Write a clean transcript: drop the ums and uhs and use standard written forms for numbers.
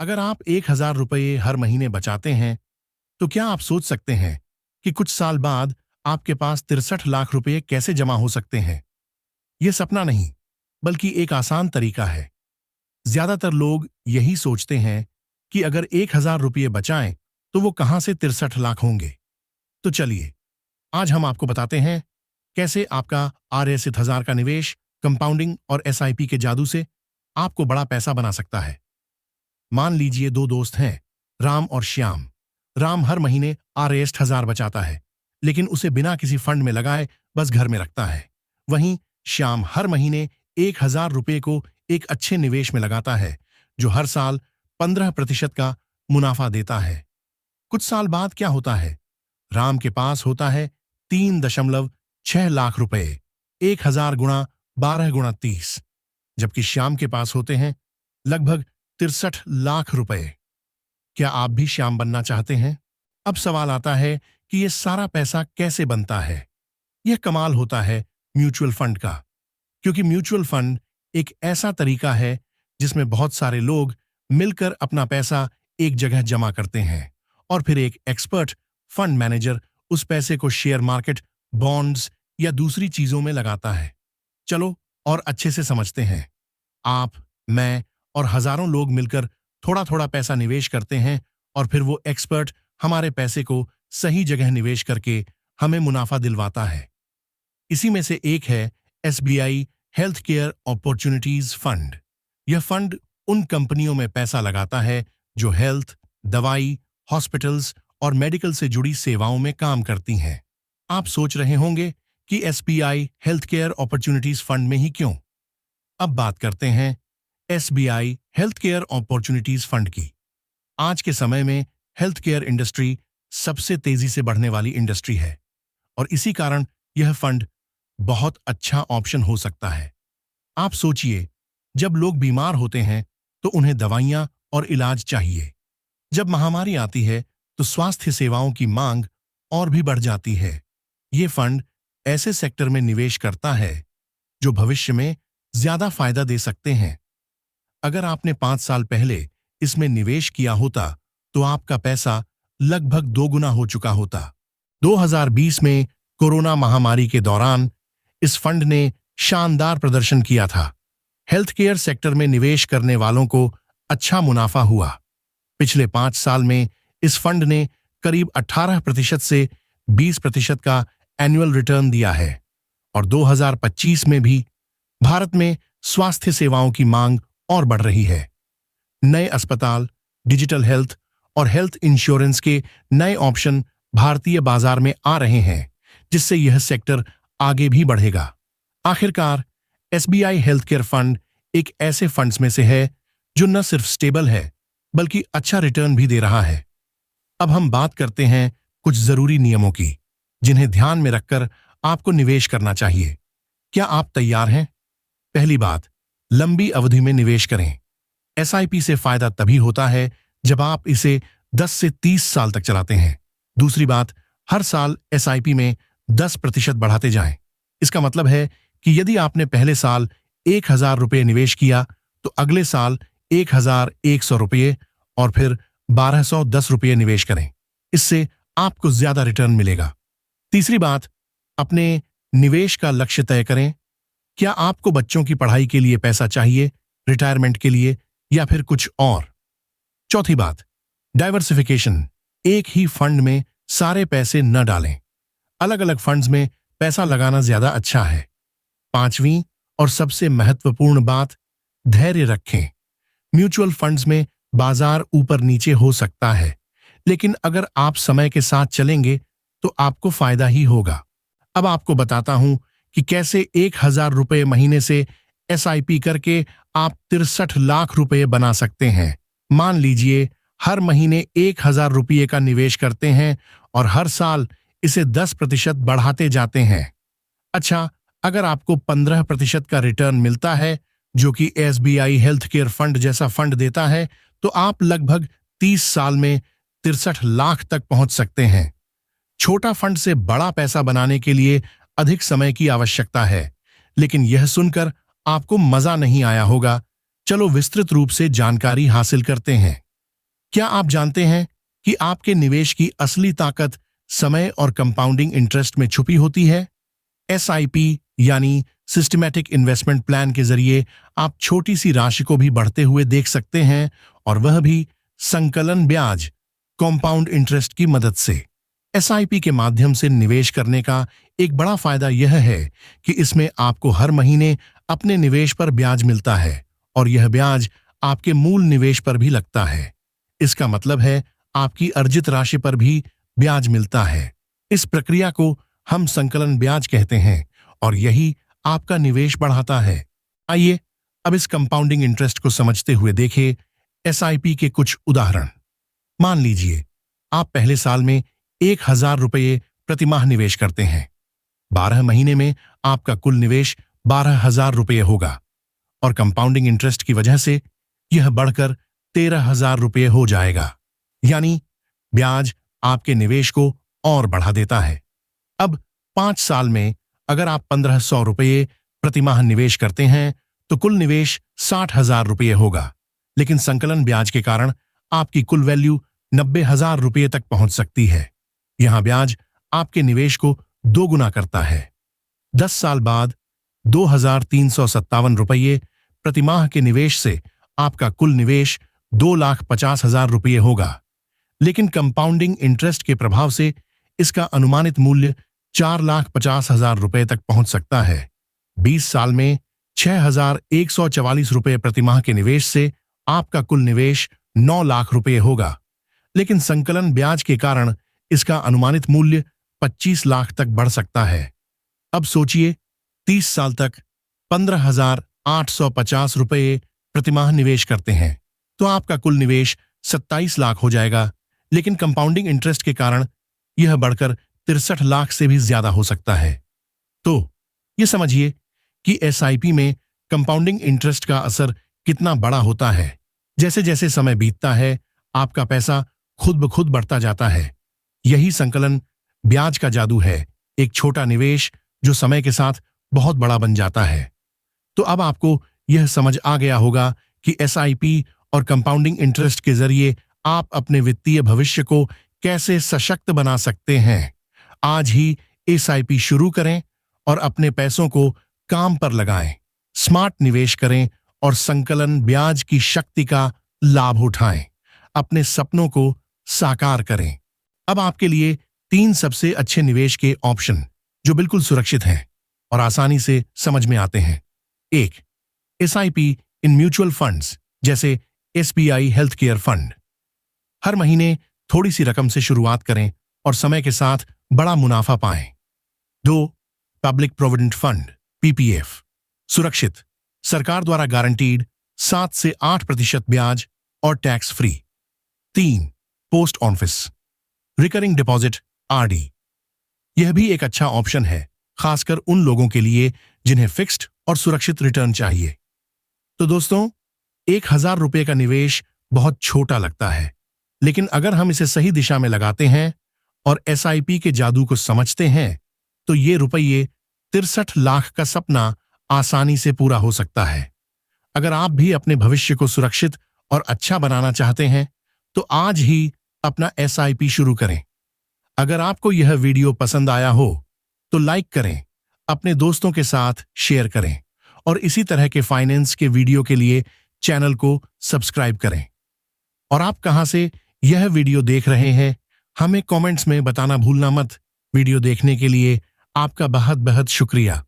अगर आप 1,000 रुपये हर महीने बचाते हैं तो क्या आप सोच सकते हैं कि कुछ साल बाद आपके पास 63 लाख रुपये कैसे जमा हो सकते हैं? यह सपना नहीं, बल्कि एक आसान तरीका है। ज्यादातर लोग यही सोचते हैं कि अगर 1,000 रुपये बचाएं तो वो कहां से 63 लाख होंगे। तो चलिए, आज हम आपको बताते हैं कैसे आपका RS1000 का निवेश, कंपाउंडिंग और SIP के जादू से आपको बड़ा पैसा बना सकता है। मान लीजिए दो दोस्त हैं, राम और श्याम। राम हर महीने RS1000 बचाता है, लेकिन उसे बिना किसी फंड में लगाए बस घर में रखता है। वहीं श्याम हर महीने 1,000 रुपये को एक अच्छे निवेश में लगाता है, जो हर साल 15% का मुनाफा देता है। कुछ साल बाद क्या होता है? राम के पास होता है 3.6 लाख रुपए, 1,000 गुणा 12 गुणा 30, जबकि श्याम के पास होते हैं लगभग 63 लाख रुपए। क्या आप भी श्याम बनना चाहते हैं? अब सवाल आता है कि यह सारा पैसा कैसे बनता है। यह कमाल होता है म्यूचुअल फंड का, क्योंकि म्यूचुअल फंड एक ऐसा तरीका है जिसमें बहुत सारे लोग मिलकर अपना पैसा एक जगह जमा करते हैं और फिर एक एक्सपर्ट फंड मैनेजर उस पैसे को शेयर मार्केट, बॉन्ड्स या दूसरी चीजों में लगाता है। चलो और अच्छे से समझते हैं। आप, मैं और हजारों लोग मिलकर थोड़ा थोड़ा पैसा निवेश करते हैं और फिर वो एक्सपर्ट हमारे पैसे को सही जगह निवेश करके हमें मुनाफा दिलवाता है। इसी में से एक है SBI health care opportunities fund. यह फंड उन कंपनियों में पैसा लगाता है जो हेल्थ, दवाई, हॉस्पिटल्स और मेडिकल से जुड़ी सेवाओं में काम करती हैं। आप सोच रहे होंगे कि SBI health care opportunities fund में ही क्यों? अब बात करते हैं SBI health care opportunities fund की। आज के समय में हेल्थ केयर इंडस्ट्री सबसे तेजी से बढ़ने वाली इंडस्ट्री है और इसी कारण यह फंड बहुत अच्छा ऑप्शन हो सकता है। आप सोचिए, जब लोग बीमार होते हैं तो उन्हें दवाइयां और इलाज चाहिए। जब महामारी आती है तो स्वास्थ्य सेवाओं की मांग और भी बढ़ जाती है। ये फंड ऐसे सेक्टर में निवेश करता है जो भविष्य में ज्यादा फायदा दे सकते हैं। अगर आपने 5 साल पहले इसमें निवेश किया होता तो आपका पैसा लगभग 2 गुना हो चुका होता। 2020 में कोरोना महामारी के दौरान इस फंड ने शानदार प्रदर्शन किया था। हेल्थ केयर सेक्टर में निवेश करने वालों को अच्छा मुनाफा हुआ। पिछले 5 साल में इस फंड ने करीब 18% से 20% का एनुअल रिटर्न दिया है और 2025 में भी भारत में स्वास्थ्य सेवाओं की मांग और बढ़ रही है। नए अस्पताल, डिजिटल हेल्थ और हेल्थ इंश्योरेंस के नए ऑप्शन भारतीय बाजार में आ रहे हैं, जिससे यह सेक्टर आगे भी बढ़ेगा। आखिरकार SBI हेल्थ केयर फंड एक ऐसे फंड्स में से है जो न सिर्फ स्टेबल है बल्कि अच्छा रिटर्न भी दे रहा है। अब हम बात करते हैं कुछ जरूरी नियमों की, जिन्हें ध्यान में रखकर आपको निवेश करना चाहिए। क्या आप तैयार हैं? पहली बात, लंबी अवधि में निवेश करें। SIP से फायदा तभी होता है जब आप इसे 10 से 30 साल तक चलाते हैं। दूसरी बात, हर साल SIP में 10% बढ़ाते जाएं। इसका मतलब है कि यदि आपने पहले साल 1,000 रुपये निवेश किया तो अगले साल 1,100 रुपये और फिर 1,210 रुपये निवेश करें। इससे आपको ज्यादा रिटर्न मिलेगा। तीसरी बात, अपने निवेश का लक्ष्य तय करें। क्या आपको बच्चों की पढ़ाई के लिए पैसा चाहिए, रिटायरमेंट के लिए या फिर कुछ और? चौथी बात, डाइवर्सिफिकेशन। एक ही फंड में सारे पैसे न डालें। अलग अलग फंड्स में पैसा लगाना ज्यादा अच्छा है। पांचवी और सबसे महत्वपूर्ण बात, धैर्य रखें। म्यूचुअल फंड्स में बाजार ऊपर नीचे हो सकता है, लेकिन अगर आप समय के साथ चलेंगे तो आपको फायदा ही होगा। अब आपको बताता हूं कि कैसे 1,000 रुपये महीने से SIP करके आप 63 लाख रुपये बना सकते हैं। मान लीजिए हर महीने 1,000 रुपये का निवेश करते हैं और हर साल इसे 10% बढ़ाते जाते हैं। अच्छा, अगर आपको 15% का रिटर्न मिलता है, जो कि SBI हेल्थ केयर फंड जैसा फंड देता है, तो आप लगभग 30 साल में 63 लाख तक पहुंच सकते हैं। छोटा फंड से बड़ा पैसा बनाने के लिए अधिक समय की आवश्यकता है, लेकिन यह सुनकर आपको मजा नहीं आया होगा। चलो विस्तृत रूप से जानकारी हासिल करते हैं। क्या आप जानते हैं कि आपके निवेश की असली ताकत समय और कंपाउंडिंग इंटरेस्ट में छुपी होती है? एसआईपी यानी सिस्टमैटिक इन्वेस्टमेंट प्लान के जरिए आप छोटी सी राशि को भी बढ़ते हुए देख सकते हैं, और वह भी संकलन ब्याज कंपाउंड इंटरेस्ट की मदद से। एसआईपी के माध्यम से निवेश करने का एक बड़ा फायदा यह है कि इसमें आपको हर महीने अपने निवेश पर ब्याज मिलता है, और यह ब्याज आपके मूल निवेश पर भी लगता है। इसका मतलब है आपकी अर्जित राशि पर भी ब्याज मिलता है। इस प्रक्रिया को हम संकलन ब्याज कहते हैं, और यही आपका निवेश बढ़ाता है। आइए अब इस कंपाउंडिंग इंटरेस्ट को समझते हुए देखें एसआईपी के कुछ उदाहरण। मान लीजिए आप पहले साल में 1,000 रुपये प्रतिमाह निवेश करते हैं। 12 महीने में आपका कुल निवेश 12,000 रुपये होगा, और कंपाउंडिंग इंटरेस्ट की वजह से यह बढ़कर 13,000 रुपये हो जाएगा। यानी ब्याज आपके निवेश को और बढ़ा देता है। अब 5 साल में अगर आप 1,500 रुपये प्रतिमाह निवेश करते हैं तो कुल निवेश 60,000 रुपये होगा, लेकिन संकलन ब्याज के कारण आपकी कुल वैल्यू 90,000 रुपये तक पहुंच सकती है। यहां ब्याज आपके निवेश को दोगुना करता है। 10 साल बाद 2,357 रुपये प्रतिमाह के निवेश से आपका कुल निवेश 2,50,000 रुपये होगा, लेकिन कंपाउंडिंग इंटरेस्ट के प्रभाव से इसका अनुमानित मूल्य 4,50,000 रुपये तक पहुंच सकता है। 20 साल में 6,144 रुपये प्रतिमाह के निवेश से आपका कुल निवेश 9 लाख रुपये होगा, लेकिन संकलन ब्याज के कारण इसका अनुमानित मूल्य 25 लाख तक बढ़ सकता है। अब सोचिए 30 साल तक 15,850 रुपये प्रतिमाह निवेश करते हैं तो आपका कुल निवेश 27 लाख हो जाएगा, लेकिन कंपाउंडिंग इंटरेस्ट के कारण यह बढ़कर 63 लाख से भी ज्यादा हो सकता है। तो यह समझिए कि एसआईपी में कंपाउंडिंग इंटरेस्ट का असर कितना बड़ा होता है। जैसे जैसे समय बीतता है आपका पैसा खुद ब खुद बढ़ता जाता है। यही संकलन ब्याज का जादू है, एक छोटा निवेश जो समय के साथ बहुत बड़ा बन जाता है। तो अब आपको यह समझ आ गया होगा कि एसआईपी और कंपाउंडिंग इंटरेस्ट के जरिए आप अपने वित्तीय भविष्य को कैसे सशक्त बना सकते हैं। आज ही एसआईपी शुरू करें और अपने पैसों को काम पर लगाएं, स्मार्ट निवेश करें और संकलन ब्याज की शक्ति का लाभ उठाएं। अपने सपनों को साकार करें। अब आपके लिए 3 सबसे अच्छे निवेश के ऑप्शन जो बिल्कुल सुरक्षित हैं और आसानी से समझ में आते हैं। 1. एसआईपी इन म्यूचुअल फंड्स जैसे एसबीआई हेल्थ केयर फंड। हर महीने थोड़ी सी रकम से शुरुआत करें और समय के साथ बड़ा मुनाफा पाएं। 2. Public provident fund PPF. सुरक्षित, सरकार द्वारा गारंटीड 7 से 8% ब्याज और tax free. 3. Post office recurring deposit RD. यह भी एक अच्छा ऑप्शन है, खासकर उन लोगों के लिए जिन्हें फिक्स्ड और सुरक्षित रिटर्न चाहिए। तो दोस्तों, 1,000 रुपये का निवेश बहुत छोटा लगता है, लेकिन अगर हम इसे सही दिशा में लगाते हैं और एसआईपी के जादू को समझते हैं तो ये रुपये 63 लाख का सपना आसानी से पूरा हो सकता है। अगर आप भी अपने भविष्य को सुरक्षित और अच्छा बनाना चाहते हैं तो आज ही अपना एसआईपी शुरू करें। अगर आपको यह वीडियो पसंद आया हो तो लाइक करें, अपने दोस्तों के साथ शेयर करें और इसी तरह के फाइनेंस के वीडियो के लिए चैनल को सब्सक्राइब करें। और आप कहां से यह वीडियो देख रहे हैं हमें कमेंट्स में बताना भूलना मत। वीडियो देखने के लिए आपका बहुत बहुत शुक्रिया।